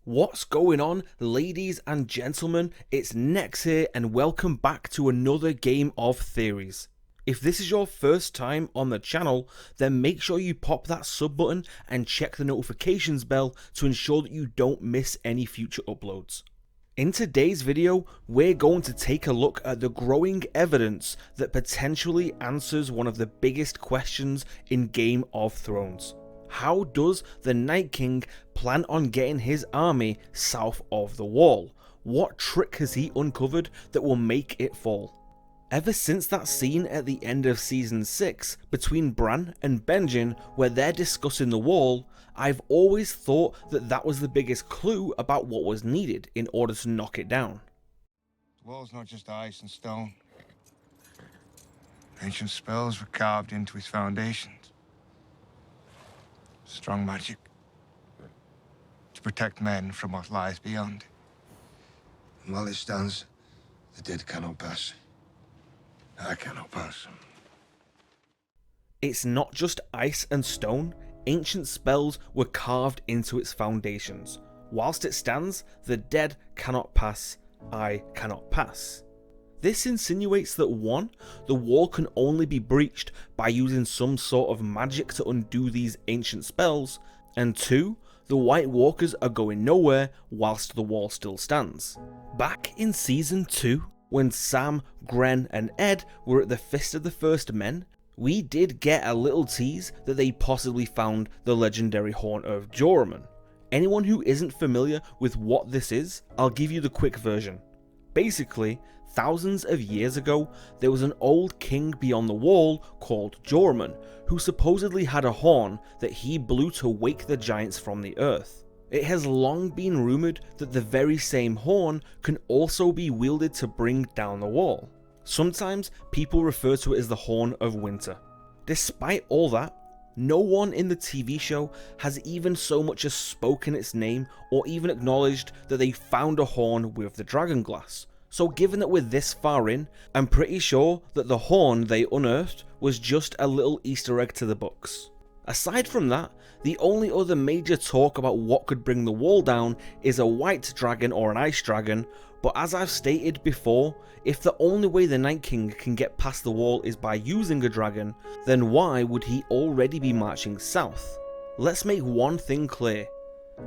What's going on, ladies and gentlemen? It's Nex here and welcome back to another game of theories. If this is your first time on the channel, then make sure you pop that sub button and check the notifications bell to ensure that you don't miss any future uploads. In today's video, we're going to take a look at the growing evidence that potentially answers one of the biggest questions in Game of Thrones. How does the Night King plan on getting his army south of the wall? What trick has he uncovered that will make it fall? Ever since that scene at the end of season 6 between Bran and Benjen where they're discussing the wall, I've always thought that that was the biggest clue about what was needed in order to knock it down. The wall's not just ice and stone. Ancient spells were carved into its foundations. Strong magic to protect men from what lies beyond. And while it stands, the dead cannot pass. I cannot pass. It's not just ice and stone, ancient spells were carved into its foundations. Whilst it stands, the dead cannot pass, I cannot pass. This insinuates that 1. The wall can only be breached by using some sort of magic to undo these ancient spells, and 2. The White Walkers are going nowhere whilst the wall still stands. Back in season 2, when Sam, Gren and Ed were at the Fist of the First Men, we did get a little tease that they possibly found the legendary horn of Joramun. Anyone who isn't familiar with what this is, I'll give you the quick version. Basically, thousands of years ago, there was an old king beyond the wall called Joramun, who supposedly had a horn that he blew to wake the giants from the earth. It has long been rumoured that the very same horn can also be wielded to bring down the wall. Sometimes people refer to it as the Horn of Winter. Despite all that, no one in the TV show has even so much as spoken its name or even acknowledged that they found a horn with the dragon glass. So given that we're this far in, I'm pretty sure that the horn they unearthed was just a little Easter egg to the books. Aside from that, the only other major talk about what could bring the wall down is a white dragon or an ice dragon, but as I've stated before, if the only way the Night King can get past the wall is by using a dragon, then why would he already be marching south? Let's make one thing clear.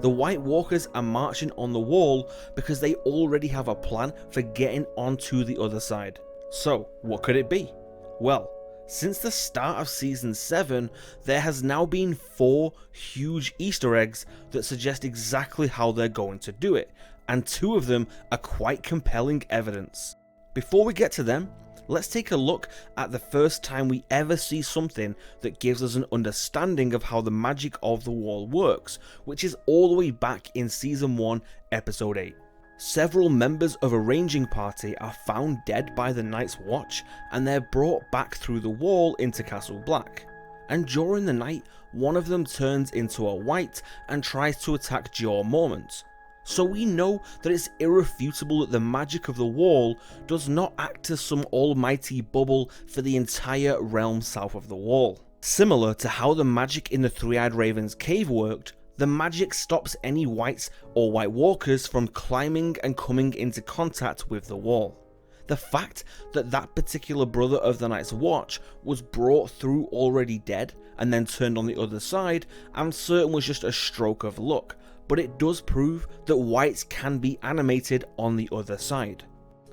The White Walkers are marching on the wall because they already have a plan for getting onto the other side. So, what could it be? Well, since the start of season 7, there has now been 4 huge Easter eggs that suggest exactly how they're going to do it, and 2 of them are quite compelling evidence. Before we get to them, let's take a look at the first time we ever see something that gives us an understanding of how the magic of the wall works, which is all the way back in season 1, episode 8. Several members of a ranging party are found dead by the Night's Watch and they're brought back through the wall into Castle Black. And during the night, one of them turns into a white and tries to attack Joramun. So we know that it's irrefutable that the magic of the wall does not act as some almighty bubble for the entire realm south of the wall. Similar to how the magic in the Three-Eyed Raven's cave worked, the magic stops any whites or White Walkers from climbing and coming into contact with the wall. The fact that that particular brother of the Night's Watch was brought through already dead and then turned on the other side, I'm certain was just a stroke of luck, but it does prove that whites can be animated on the other side.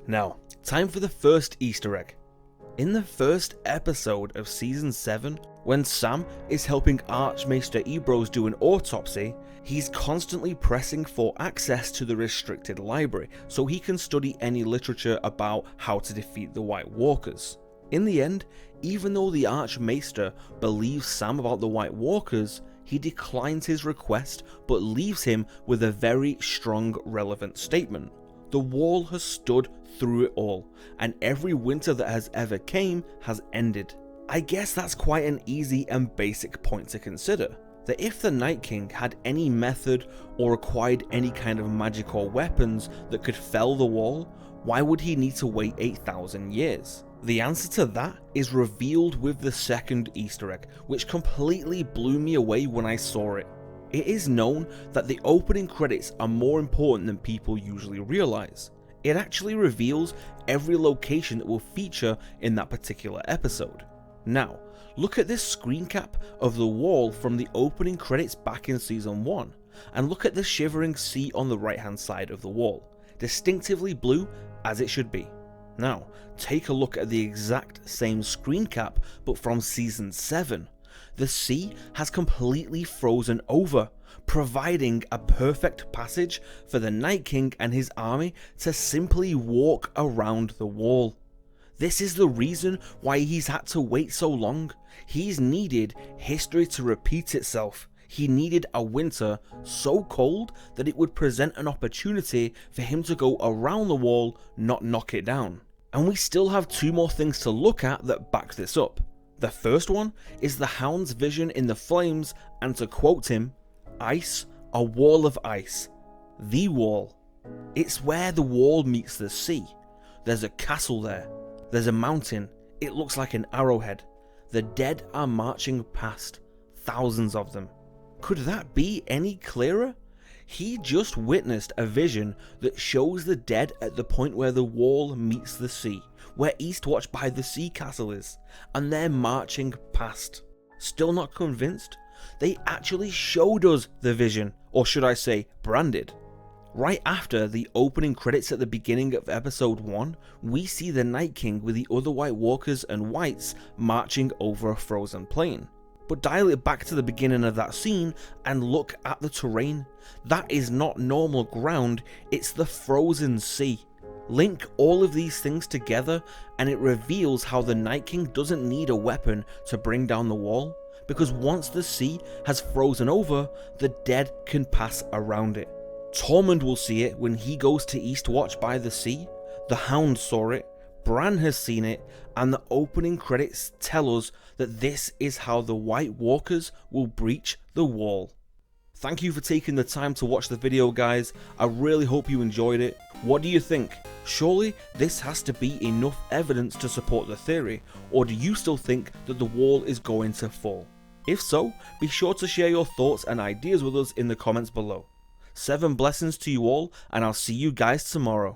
Now, time for the first Easter egg. In the first episode of season 7, when Sam is helping Archmaester Ebros do an autopsy, he's constantly pressing for access to the restricted library so he can study any literature about how to defeat the White Walkers. In the end, even though the Archmaester believes Sam about the White Walkers, he declines his request but leaves him with a very strong relevant statement. The wall has stood through it all, and every winter that has ever came has ended. I guess that's quite an easy and basic point to consider, that if the Night King had any method or acquired any kind of magic or weapons that could fell the wall, why would he need to wait 8,000 years? The answer to that is revealed with the second Easter egg, which completely blew me away when I saw it. It is known that the opening credits are more important than people usually realize. It actually reveals every location that will feature in that particular episode. Now, look at this screen cap of the wall from the opening credits back in season 1, and look at the shivering sea on the right hand side of the wall, distinctively blue as it should be. Now, take a look at the exact same screen cap but from season 7. The sea has completely frozen over, providing a perfect passage for the Night King and his army to simply walk around the wall. This is the reason why he's had to wait so long. He's needed history to repeat itself. He needed a winter so cold that it would present an opportunity for him to go around the wall, not knock it down. And we still have 2 more things to look at that back this up. The first one is the Hound's vision in the flames, and to quote him, "Ice, a wall of ice. The wall. It's where the wall meets the sea. There's a castle there. There's a mountain. It looks like an arrowhead. The dead are marching past. Thousands of them." Could that be any clearer? He just witnessed a vision that shows the dead at the point where the wall meets the sea, where Eastwatch by the Sea Castle is, and they're marching past. Still not convinced? They actually showed us the vision, or should I say, branded. Right after the opening credits at the beginning of episode 1, we see the Night King with the other White Walkers and Whites marching over a frozen plain. But dial it back to the beginning of that scene and look at the terrain. That is not normal ground, it's the frozen sea. Link all of these things together and it reveals how the Night King doesn't need a weapon to bring down the wall, because once the sea has frozen over, the dead can pass around it. Tormund will see it when he goes to Eastwatch by the sea, the Hound saw it, Bran has seen it, and the opening credits tell us that this is how the White Walkers will breach the wall. Thank you for taking the time to watch the video, guys. I really hope you enjoyed it. What do you think? Surely this has to be enough evidence to support the theory, or do you still think that the wall is going to fall? If so, be sure to share your thoughts and ideas with us in the comments below. 7 blessings to you all, and I'll see you guys tomorrow.